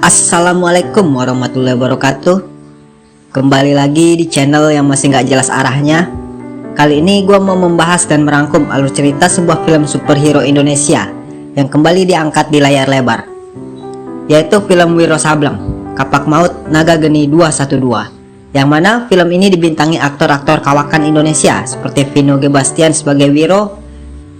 Assalamualaikum warahmatullahi wabarakatuh. Kembali lagi di channel yang masih nggak jelas arahnya. Kali ini gue mau membahas dan merangkum alur cerita sebuah film superhero Indonesia yang kembali diangkat di layar lebar, yaitu film Wiro Sableng, Kapak Maut Naga Geni 212, yang mana film ini dibintangi aktor-aktor kawakan Indonesia seperti Vino G. Bastian sebagai Wiro,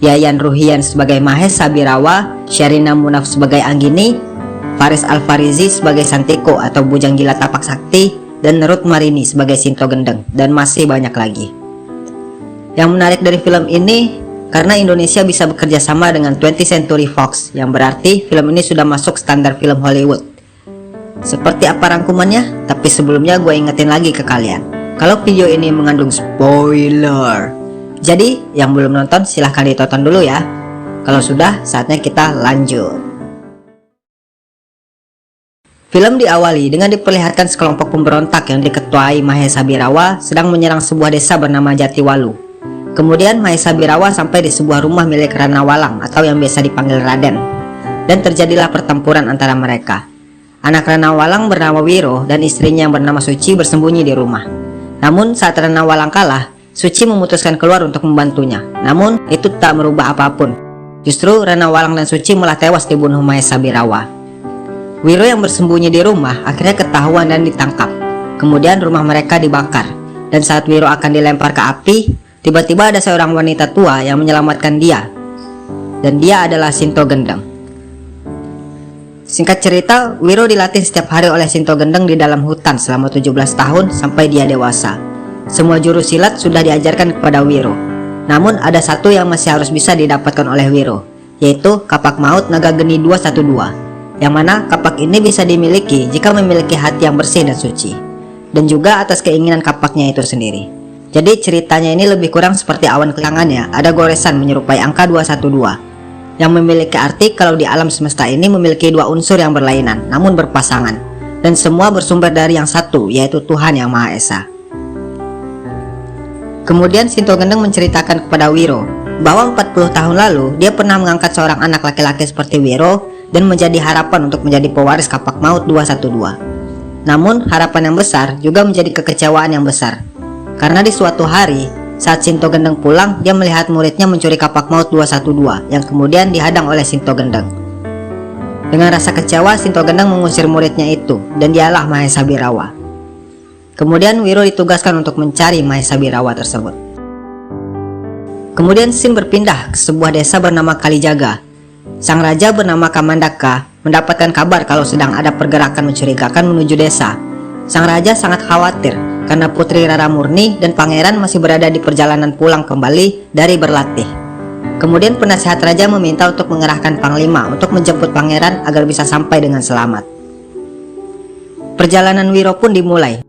Yayan Ruhian sebagai Mahes Sabirawa, Sherina Munaf sebagai Anggini, Faris Alfarizi sebagai Santiko atau Bujang Gila Tapak Sakti, dan Ruth Marini sebagai Sinto Gendeng, dan masih banyak lagi. Yang menarik dari film ini karena Indonesia bisa bekerja sama dengan 20th Century Fox, yang berarti film ini sudah masuk standar film Hollywood. Seperti apa rangkumannya? Tapi sebelumnya gue ingetin lagi ke kalian, kalau video ini mengandung spoiler, jadi yang belum nonton silahkan ditonton dulu ya. Kalau sudah, saatnya kita lanjut. Film diawali dengan diperlihatkan sekelompok pemberontak yang diketuai Mahes Sabirawa sedang menyerang sebuah desa bernama Jatiwalu. Kemudian Mahes Sabirawa sampai di sebuah rumah milik Rana Walang atau yang biasa dipanggil Raden, dan terjadilah pertempuran antara mereka. Anak Rana Walang bernama Wiro dan istrinya yang bernama Suci bersembunyi di rumah. Namun saat Rana Walang kalah, Suci memutuskan keluar untuk membantunya. Namun itu tak merubah apapun. Justru Rana Walang dan Suci malah tewas dibunuh Mahes Sabirawa. Wiro yang bersembunyi di rumah akhirnya ketahuan dan ditangkap. Kemudian rumah mereka dibakar, dan saat Wiro akan dilempar ke api, tiba-tiba ada seorang wanita tua yang menyelamatkan dia, dan dia adalah Sinto Gendeng. Singkat cerita, Wiro dilatih setiap hari oleh Sinto Gendeng di dalam hutan selama 17 tahun sampai dia dewasa. Semua jurus silat sudah diajarkan kepada Wiro, namun ada satu yang masih harus bisa didapatkan oleh Wiro, yaitu Kapak Maut Naga Geni 212, yang mana kapak ini bisa dimiliki jika memiliki hati yang bersih dan suci, dan juga atas keinginan kapaknya itu sendiri. Jadi ceritanya ini lebih kurang seperti awan kelangannya, ada goresan menyerupai angka 212 yang memiliki arti kalau di alam semesta ini memiliki dua unsur yang berlainan namun berpasangan, dan semua bersumber dari yang satu, yaitu Tuhan Yang Maha Esa. Kemudian Sinto Gendeng menceritakan kepada Wiro bahwa 40 tahun lalu dia pernah mengangkat seorang anak laki-laki seperti Wiro dan menjadi harapan untuk menjadi pewaris Kapak Maut 212. Namun harapan yang besar juga menjadi kekecewaan yang besar, karena di suatu hari saat Sinto Gendeng pulang, dia melihat muridnya mencuri Kapak Maut 212 yang kemudian dihadang oleh Sinto Gendeng. Dengan rasa kecewa, Sinto Gendeng mengusir muridnya itu, dan dialah Mahes Sabirawa. Kemudian Wiro ditugaskan untuk mencari Mahes Sabirawa tersebut. Kemudian scene berpindah ke sebuah desa bernama Kalijaga. Sang raja bernama Kamandaka mendapatkan kabar kalau sedang ada pergerakan mencurigakan menuju desa. Sang raja sangat khawatir karena Putri Rara Murni dan pangeran masih berada di perjalanan pulang kembali dari berlatih. Kemudian penasihat raja meminta untuk mengerahkan panglima untuk menjemput pangeran agar bisa sampai dengan selamat. Perjalanan Wiro pun dimulai.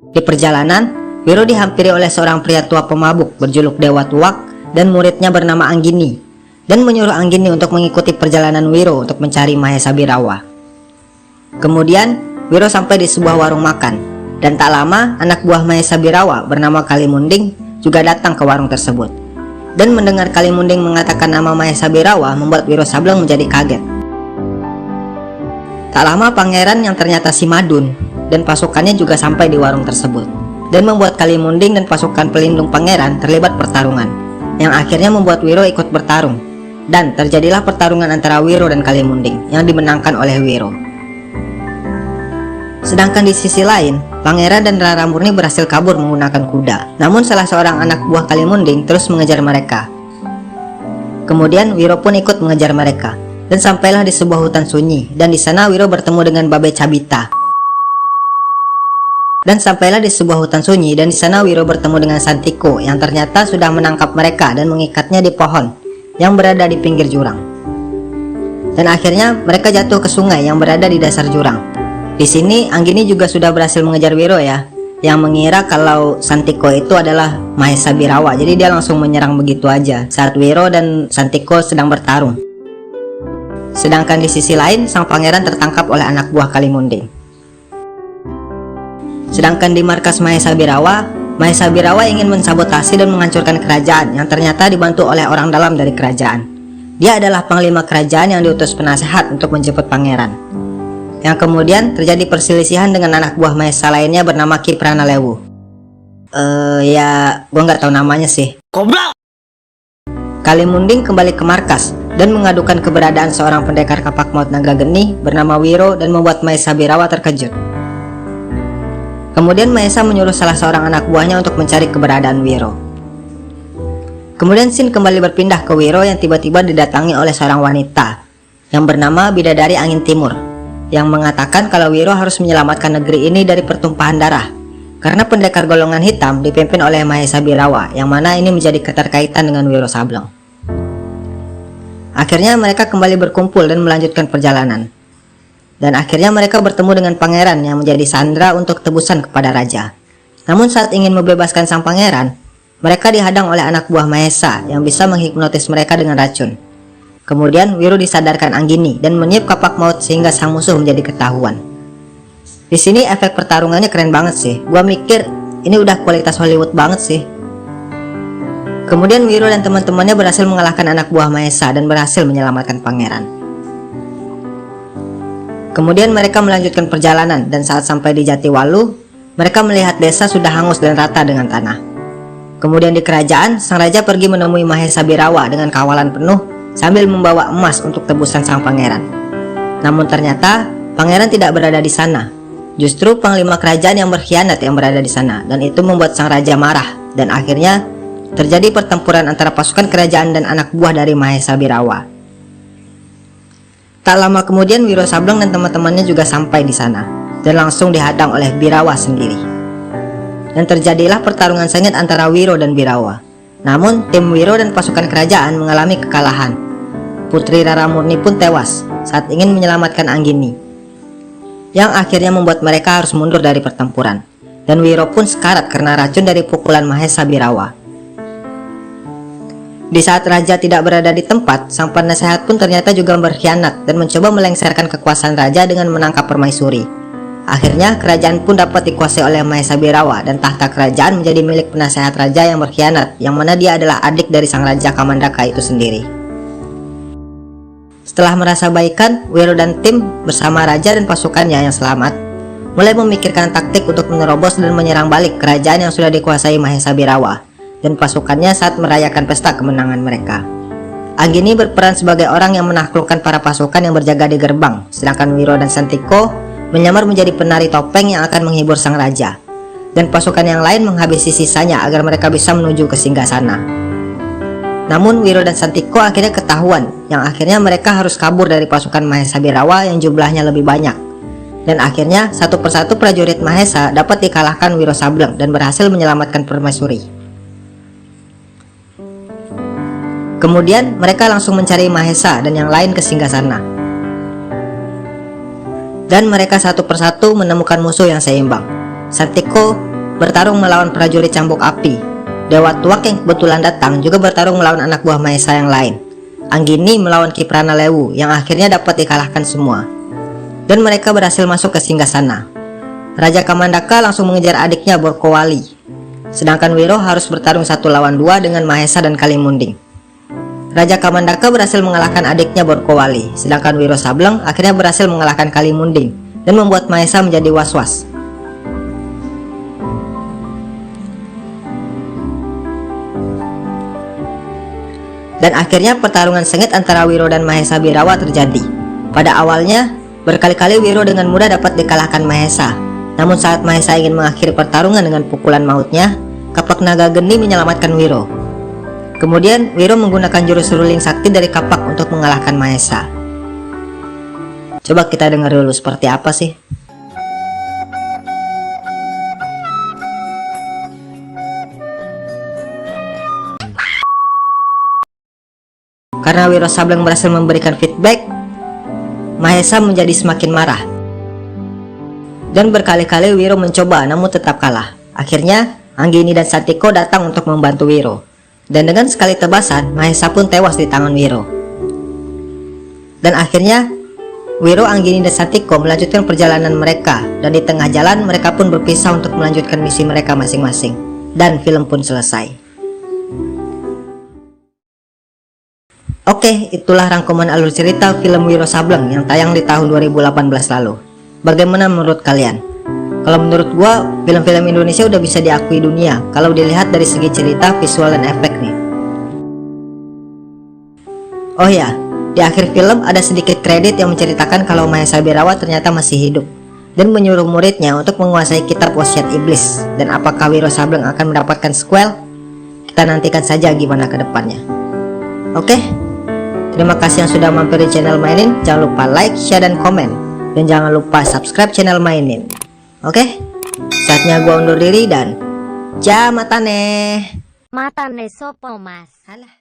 Di perjalanan, Wiro dihampiri oleh seorang pria tua pemabuk berjuluk Dewa Tuak dan muridnya bernama Anggini, dan menyuruh Anggini untuk mengikuti perjalanan Wiro untuk mencari Mahes Sabirawa. Kemudian Wiro sampai di sebuah warung makan, dan tak lama anak buah Mahes Sabirawa bernama Kalimunding juga datang ke warung tersebut. Dan mendengar Kalimunding mengatakan nama Mahes Sabirawa membuat Wiro Sableng menjadi kaget. Tak lama pangeran yang ternyata si Madun dan pasukannya juga sampai di warung tersebut, dan membuat Kalimunding dan pasukan pelindung pangeran terlibat pertarungan, yang akhirnya membuat Wiro ikut bertarung. Dan terjadilah pertarungan antara Wiro dan Kalimunding yang dimenangkan oleh Wiro. Sedangkan di sisi lain, pangeran dan Rara Murni berhasil kabur menggunakan kuda. Namun salah seorang anak buah Kalimunding terus mengejar mereka. Kemudian Wiro pun ikut mengejar mereka, dan sampailah di sebuah hutan sunyi, dan di sana Wiro bertemu dengan Babe Cabita. Dan sampailah di sebuah hutan sunyi, dan di sana Wiro bertemu dengan Santiko yang ternyata sudah menangkap mereka dan mengikatnya di pohon yang berada di pinggir jurang. Dan akhirnya mereka jatuh ke sungai yang berada di dasar jurang. Di sini Anggini juga sudah berhasil mengejar Wiro ya, yang mengira kalau Santiko itu adalah Mahes Sabirawa. Jadi dia langsung menyerang begitu aja saat Wiro dan Santiko sedang bertarung. Sedangkan di sisi lain, sang pangeran tertangkap oleh anak buah Kalimunding. Sedangkan di markas Mahes Sabirawa, Mahes Sabirawa ingin mensabotase dan menghancurkan kerajaan yang ternyata dibantu oleh orang dalam dari kerajaan. Dia adalah panglima kerajaan yang diutus penasehat untuk menjemput pangeran. yang kemudian terjadi perselisihan dengan anak buah Mahesa lainnya bernama Ki Pranalewu. Ya gua nggak tahu namanya sih. Goblok! Kalimunding kembali ke markas dan mengadukan keberadaan seorang pendekar kapak maut naga geni bernama Wiro dan membuat Mahesa Birawa terkejut. Kemudian Mahesa menyuruh salah seorang anak buahnya untuk mencari keberadaan Wiro. Kemudian scene kembali berpindah ke Wiro yang tiba-tiba didatangi oleh seorang wanita yang bernama Bidadari Angin Timur, yang mengatakan kalau Wiro harus menyelamatkan negeri ini dari pertumpahan darah karena pendekar golongan hitam dipimpin oleh Mahesa Birawa, yang mana ini menjadi keterkaitan dengan Wiro Sableng. Akhirnya mereka kembali berkumpul dan melanjutkan perjalanan. Dan akhirnya mereka bertemu dengan pangeran yang menjadi sandera untuk tebusan kepada raja. Namun saat ingin membebaskan sang pangeran, mereka dihadang oleh anak buah Mahesa yang bisa menghipnotis mereka dengan racun. Kemudian Wiro disadarkan Anggini dan meniup kapak maut sehingga sang musuh menjadi ketahuan. Di sini efek pertarungannya keren banget sih. Gua mikir ini udah kualitas Hollywood banget sih. Kemudian Wiro dan teman-temannya berhasil mengalahkan anak buah Mahesa dan berhasil menyelamatkan pangeran. Kemudian mereka melanjutkan perjalanan dan saat sampai di Jatiwalu, mereka melihat desa sudah hangus dan rata dengan tanah. Kemudian di kerajaan, sang raja pergi menemui Mahesa Birawa dengan kawalan penuh sambil membawa emas untuk tebusan sang pangeran. Namun ternyata pangeran tidak berada di sana. Justru panglima kerajaan yang berkhianat yang berada di sana, dan itu membuat sang raja marah dan akhirnya terjadi pertempuran antara pasukan kerajaan dan anak buah dari Mahesa Birawa. Tak lama kemudian Wiro Sableng dan teman-temannya juga sampai di sana dan langsung dihadang oleh Birawa sendiri. Dan terjadilah pertarungan sengit antara Wiro dan Birawa. Namun tim Wiro dan pasukan kerajaan mengalami kekalahan. Putri Rara Murni pun tewas saat ingin menyelamatkan Anggini, yang akhirnya membuat mereka harus mundur dari pertempuran. Dan Wiro pun sekarat karena racun dari pukulan Mahesa Birawa. Di saat raja tidak berada di tempat, sang penasehat pun ternyata juga berkhianat dan mencoba melengsarkan kekuasaan raja dengan menangkap permaisuri. Akhirnya kerajaan pun dapat dikuasai oleh Mahesa Birawa dan tahta kerajaan menjadi milik penasehat raja yang berkhianat, yang mana dia adalah adik dari sang raja Kamandaka itu sendiri. Setelah merasa baikan, Wiro dan tim bersama raja dan pasukannya yang selamat mulai memikirkan taktik untuk menerobos dan menyerang balik kerajaan yang sudah dikuasai Mahesa Birawa dan pasukannya saat merayakan pesta kemenangan mereka. Anggini berperan sebagai orang yang menaklukkan para pasukan yang berjaga di gerbang, sedangkan Wiro dan Santiko menyamar menjadi penari topeng yang akan menghibur sang raja, dan pasukan yang lain menghabisi sisanya agar mereka bisa menuju ke singgasana. Namun Wiro dan Santiko akhirnya ketahuan, yang akhirnya mereka harus kabur dari pasukan Mahesa Birawa yang jumlahnya lebih banyak. Dan akhirnya satu persatu prajurit Mahesa dapat dikalahkan Wiro Sableng dan berhasil menyelamatkan permaisuri. Kemudian mereka langsung mencari Mahesa dan yang lain ke singgasana. Dan mereka satu persatu menemukan musuh yang seimbang. Santiko bertarung melawan prajurit cambuk api. Dewa Tuak yang kebetulan datang juga bertarung melawan anak buah Mahesa yang lain. Anggini melawan Ki Pranalewu yang akhirnya dapat dikalahkan semua. Dan mereka berhasil masuk ke singgasana. Raja Kamandaka langsung mengejar adiknya Borkowali. Sedangkan Wiro harus bertarung 1 lawan 2 dengan Mahesa dan Kalimunding. Raja Kamandaka berhasil mengalahkan adiknya Borkowali, sedangkan Wiro Sableng akhirnya berhasil mengalahkan Kalimunding dan membuat Mahesa menjadi was-was. Dan akhirnya pertarungan sengit antara Wiro dan Mahesa Birawa terjadi. Pada awalnya, berkali-kali Wiro dengan mudah dapat dikalahkan Mahesa. Namun saat Mahesa ingin mengakhiri pertarungan dengan pukulan mautnya, kapak naga geni menyelamatkan Wiro. Kemudian Wiro menggunakan jurus ruling sakti dari kapak untuk mengalahkan Mahesa. Coba kita dengar dulu seperti apa sih. Karena Wiro Sableng berhasil memberikan feedback, Mahesa menjadi semakin marah. Dan berkali-kali Wiro mencoba namun tetap kalah. Akhirnya Anggini dan Santiko datang untuk membantu Wiro. Dan dengan sekali tebasan, Mahesa pun tewas di tangan Wiro. Dan akhirnya Wiro, Anggini, dan Santiko melanjutkan perjalanan mereka. Dan di tengah jalan mereka pun berpisah untuk melanjutkan misi mereka masing-masing. Dan film pun selesai. Oke, itulah rangkuman alur cerita film Wiro Sableng yang tayang di tahun 2018 lalu. Bagaimana menurut kalian? Kalau menurut gua, film-film Indonesia udah bisa diakui dunia kalau dilihat dari segi cerita, visual, dan efek nih. Oh ya, di akhir film ada sedikit kredit yang menceritakan kalau Mahesa Birawa ternyata masih hidup dan menyuruh muridnya untuk menguasai kitab wasiat iblis. Dan apakah Wiro Sableng akan mendapatkan sequel? Kita nantikan saja gimana ke depannya. Oke, terima kasih yang sudah mampir di channel Mainin. Jangan lupa like, share, dan komen. Dan jangan lupa subscribe channel Mainin. Oke, saatnya gua undur diri dan jamatane. Matane sopo mas? Halah.